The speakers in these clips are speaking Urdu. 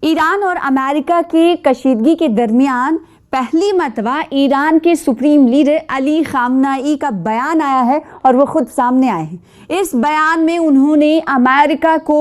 ایران اور امریکہ کی کشیدگی کے درمیان پہلی مرتبہ ایران کے سپریم لیڈر علی خامنہئی کا بیان آیا ہے اور وہ خود سامنے آئے ہیں۔ اس بیان میں انہوں نے امریکہ کو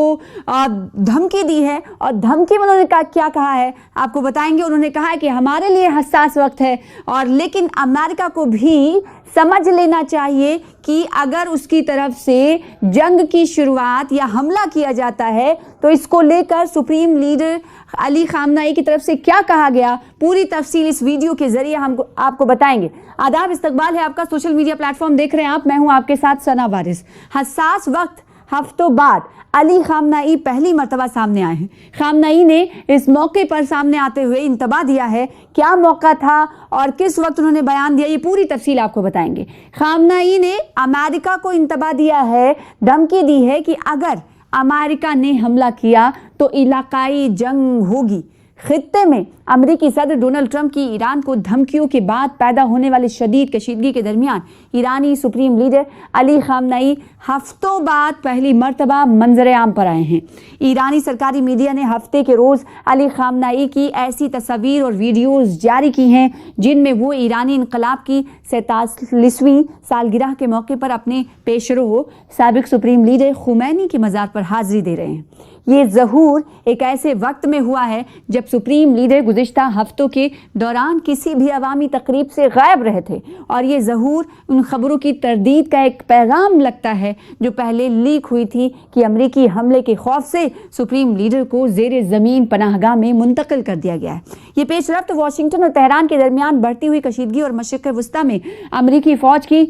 دھمکی دی ہے اور دھمکی میں انہوں نے کیا کہا ہے آپ کو بتائیں گے۔ انہوں نے کہا ہے کہ ہمارے لیے حساس وقت ہے اور لیکن امریکہ کو بھی سمجھ لینا چاہیے کہ اگر اس کی طرف سے جنگ کی شروعات یا حملہ کیا جاتا ہے تو اس کو لے کر سپریم لیڈر علی خامنہئی کی طرف سے کیا کہا گیا، پوری تفصیل اس ویڈیو کے ذریعے ہم آپ کو بتائیں گے۔ آداب، استقبال ہے آپ کا سوشل میڈیا پلیٹ فارم دیکھ رہے ہیں آپ، میں ہوں آپ کے ساتھ ثنا وارث۔ حساس وقت، ہفتوں بعد علی خامنہئی پہلی مرتبہ سامنے آئے ہیں۔ خامنہئی نے اس موقع پر سامنے آتے ہوئے انتباہ دیا ہے، کیا موقع تھا اور کس وقت انہوں نے بیان دیا، یہ پوری تفصیل آپ کو بتائیں گے۔ خامنہئی نے امریکہ کو انتباہ دیا ہے، دھمکی دی ہے کہ اگر امریکہ نے حملہ کیا تو علاقائی جنگ ہوگی۔ خطے میں امریکی صدر ڈونلڈ ٹرمپ کی ایران کو دھمکیوں کے بعد پیدا ہونے والی شدید کشیدگی کے درمیان ایرانی سپریم لیڈر علی خامنہئی ہفتوں بعد پہلی مرتبہ منظر عام پر آئے ہیں۔ ایرانی سرکاری میڈیا نے ہفتے کے روز علی خامنہئی کی ایسی تصاویر اور ویڈیوز جاری کی ہیں جن میں وہ ایرانی انقلاب کی 47ویں سالگرہ کے موقع پر اپنے پیشرو سابق سپریم لیڈر خمینی کی مزار پر حاضری دے رہے ہیں۔ یہ ظہور ایک ایسے وقت میں ہوا ہے جب سپریم لیڈر گزشتہ ہفتوں کے دوران کسی بھی عوامی تقریب سے غائب رہے تھے، اور یہ ظہور ان خبروں کی تردید کا ایک پیغام لگتا ہے جو پہلے لیک ہوئی تھی کہ امریکی حملے کے خوف سے سپریم لیڈر کو زیر زمین پناہ گاہ میں منتقل کر دیا گیا ہے۔ یہ پیش رفت واشنگٹن اور تہران کے درمیان بڑھتی ہوئی کشیدگی اور مشرق وسطیٰ میں امریکی فوج کی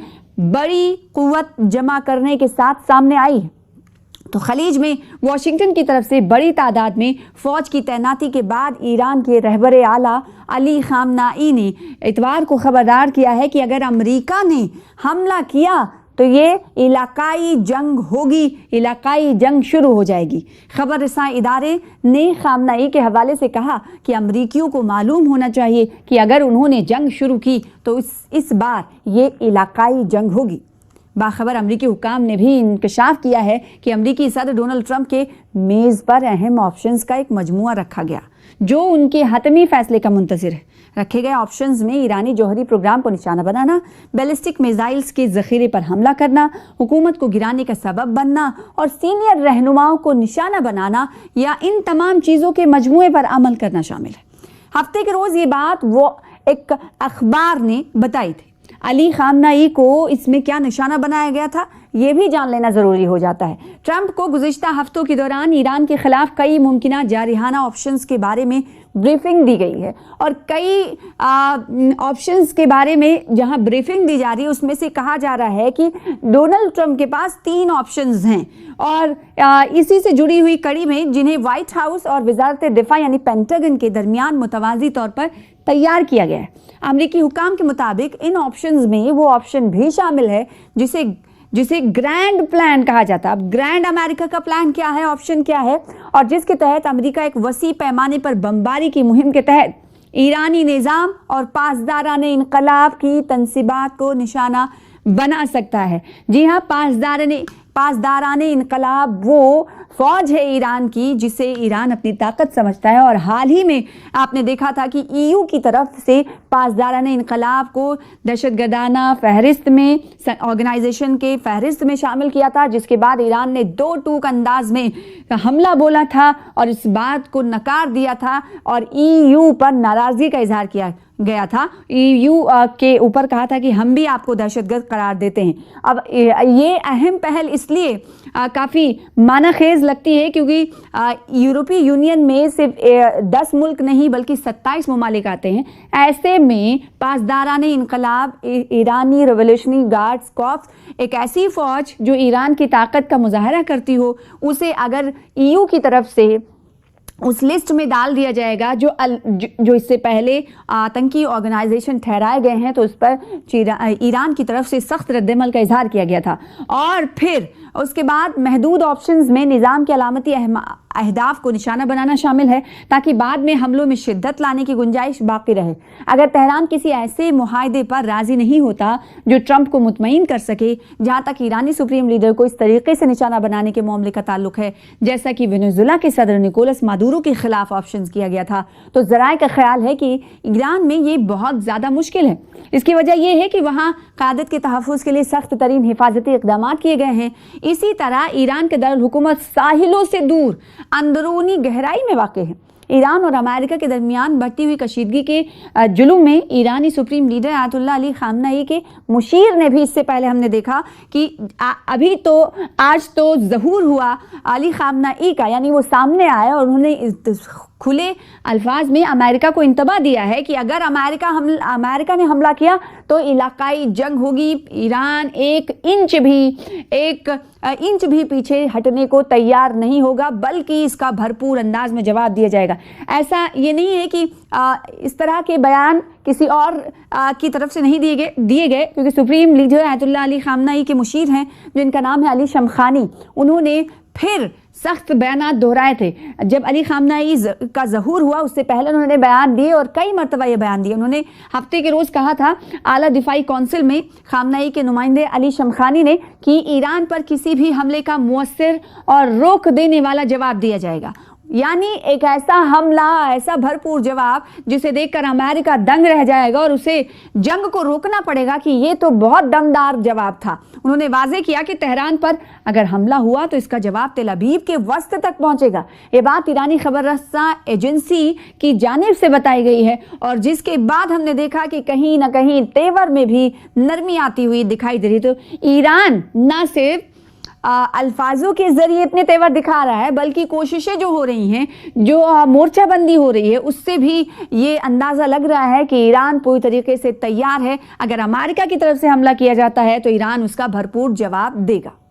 بڑی قوت جمع کرنے کے ساتھ سامنے آئی ہے۔ تو خلیج میں واشنگٹن کی طرف سے بڑی تعداد میں فوج کی تعیناتی کے بعد ایران کے رہبر اعلیٰ علی خامنہئی نے اتوار کو خبردار کیا ہے کہ اگر امریکہ نے حملہ کیا تو یہ علاقائی جنگ ہوگی، علاقائی جنگ شروع ہو جائے گی۔ خبر رساں ادارے نے خامنہئی کے حوالے سے کہا کہ امریکیوں کو معلوم ہونا چاہیے کہ اگر انہوں نے جنگ شروع کی تو اس بار یہ علاقائی جنگ ہوگی۔ باخبر امریکی حکام نے بھی انکشاف کیا ہے کہ امریکی صدر ڈونلڈ ٹرمپ کے میز پر اہم آپشنز کا ایک مجموعہ رکھا گیا جو ان کے حتمی فیصلے کا منتظر ہے۔ رکھے گئے آپشنز میں ایرانی جوہری پروگرام کو نشانہ بنانا، بیلسٹک میزائلز کے ذخیرے پر حملہ کرنا، حکومت کو گرانے کا سبب بننا اور سینئر رہنماؤں کو نشانہ بنانا یا ان تمام چیزوں کے مجموعے پر عمل کرنا شامل ہے۔ ہفتے کے روز یہ بات وہ ایک اخبار نے بتائی تھی۔ علی خامنہئی کو اس میں کیا نشانہ بنایا گیا تھا یہ بھی جان لینا ضروری ہو جاتا ہے۔ ٹرمپ کو گزشتہ ہفتوں کے دوران ایران کے خلاف کئی ممکنہ جارحانہ آپشنز کے بارے میں بریفنگ دی گئی ہے، اور کئی آپشنز کے بارے میں جہاں بریفنگ دی جا رہی ہے اس میں سے کہا جا رہا ہے کہ ڈونلڈ ٹرمپ کے پاس 3 آپشنز ہیں، اور اسی سے جڑی ہوئی کڑی میں جنہیں وائٹ ہاؤس اور وزارت دفاع یعنی پینٹاگن کے درمیان متوازی طور پر تیار کیا گیا ہے۔ امریکی حکام کے مطابق ان آپشنز میں وہ آپشن بھی شامل ہے جسے گرینڈ پلان کہا جاتا ہے۔ اب گرینڈ امریکہ کا پلان کیا ہے، آپشن کیا ہے، اور جس کے تحت امریکہ ایک وسیع پیمانے پر بمباری کی مہم کے تحت ایرانی نظام اور پاسداران انقلاب کی تنصیبات کو نشانہ بنا سکتا ہے۔ جی ہاں، پاسداران انقلاب وہ فوج ہے ایران کی جسے ایران اپنی طاقت سمجھتا ہے، اور حال ہی میں آپ نے دیکھا تھا کہ EU کی طرف سے پاسداران انقلاب کو دہشت گردانہ فہرست میں، آرگنائزیشن کے فہرست میں شامل کیا تھا، جس کے بعد ایران نے 2 ٹوک انداز میں حملہ بولا تھا اور اس بات کو نکار دیا تھا اور EU پر ناراضگی کا اظہار کیا گیا تھا۔ EU کے اوپر کہا تھا کہ ہم بھی آپ کو دہشت گرد قرار دیتے ہیں۔ اب یہ اہم پہل اس لیے کافی معنی خیز لگتی ہے کیونکہ یورپی یونین میں صرف 10 ملک نہیں بلکہ 27 ممالک آتے ہیں۔ ایسے میں پاسداران انقلاب ایرانی ریولیوشنری گارڈز کارپس، ایک ایسی فوج جو ایران کی طاقت کا مظاہرہ کرتی ہو، اسے اگر EU کی طرف سے اس لسٹ میں ڈال دیا جائے گا جو اس سے پہلے آتنکی آرگنائزیشن ٹھہرائے گئے ہیں، تو اس پر ایران کی طرف سے سخت رد عمل کا اظہار کیا گیا تھا۔ اور پھر اس کے بعد محدود آپشنز میں نظام کی علامتی اہداف کو نشانہ بنانا شامل ہے تاکہ بعد میں حملوں میں شدت لانے کی گنجائش باقی رہے۔ اگر تہران کسی ایسے معاہدے پر راضی نہیں ہوتا جو ٹرمپ کو مطمئن کر سکے، جہاں تک ایرانی سپریم لیڈر کو اس طریقے سے نشانہ بنانے کے معاملے کا تعلق ہے جیسا کہ وینزویلا کے صدر نکولس مادورو کے خلاف آپشنز کیا گیا تھا، تو ذرائع کا خیال ہے کہ ایران میں یہ بہت زیادہ مشکل ہے۔ اس کی وجہ یہ ہے کہ وہاں قیادت کے تحفظ کے لیے سخت ترین حفاظتی اقدامات کیے گئے ہیں۔ اسی طرح ایران کے دارالحکومت ساحلوں سے دور اندرونی گہرائی میں واقع ہے۔ ایران اور امریکہ کے درمیان بڑھتی ہوئی کشیدگی کے جلو میں ایرانی سپریم لیڈر آیت اللہ علی خامنہ کے مشیر نے بھی اس سے پہلے ہم نے دیکھا کہ آج تو ظہور ہوا علی خامنہ کا، یعنی وہ سامنے آئے اور انہوں نے کھلے الفاظ میں امریکہ کو انتباہ دیا ہے کہ اگر امریکہ نے حملہ کیا تو علاقائی جنگ ہوگی، ایران ایک انچ بھی پیچھے ہٹنے کو تیار نہیں ہوگا، بلکہ اس کا بھرپور انداز میں جواب دیا جائے گا۔ ایسا یہ نہیں ہے کہ اس طرح کے بیان کسی اور کی طرف سے نہیں دیے گئے، کیونکہ سپریم لیڈر آیت اللہ علی خامنہ کے مشیر ہیں جن کا نام ہے علی شمخانی، انہوں نے پھر سخت بیانات دہرائے تھے۔ جب علی خامنہ کا ظہور ہوا اس سے پہلے انہوں نے بیان دیے اور کئی مرتبہ یہ بیان دیے۔ انہوں نے ہفتے کے روز کہا تھا اعلیٰ دفاعی کونسل میں خامنہ کے نمائندے علی شمخانی نے کہ ایران پر کسی بھی حملے کا مؤثر اور روک دینے والا جواب دیا جائے گا، یعنی ایک ایسا حملہ، ایسا بھرپور جواب جسے دیکھ کر امریکہ دنگ رہ جائے گا اور اسے جنگ کو روکنا پڑے گا کہ یہ تو بہت دمدار جواب تھا۔ انہوں نے واضح کیا کہ تہران پر اگر حملہ ہوا تو اس کا جواب تل ابیب کے وسط تک پہنچے گا۔ یہ بات ایرانی خبر رساں ایجنسی کی جانب سے بتائی گئی ہے، اور جس کے بعد ہم نے دیکھا کہ کہیں نہ کہیں تیور میں بھی نرمی آتی ہوئی دکھائی دے رہی۔ تو ایران نہ صرف الفاظوں کے ذریعے اپنے تیور دکھا رہا ہے، بلکہ کوششیں جو ہو رہی ہیں، جو مورچہ بندی ہو رہی ہے، اس سے بھی یہ اندازہ لگ رہا ہے کہ ایران پوری طریقے سے تیار ہے۔ اگر امریکہ کی طرف سے حملہ کیا جاتا ہے تو ایران اس کا بھرپور جواب دے گا۔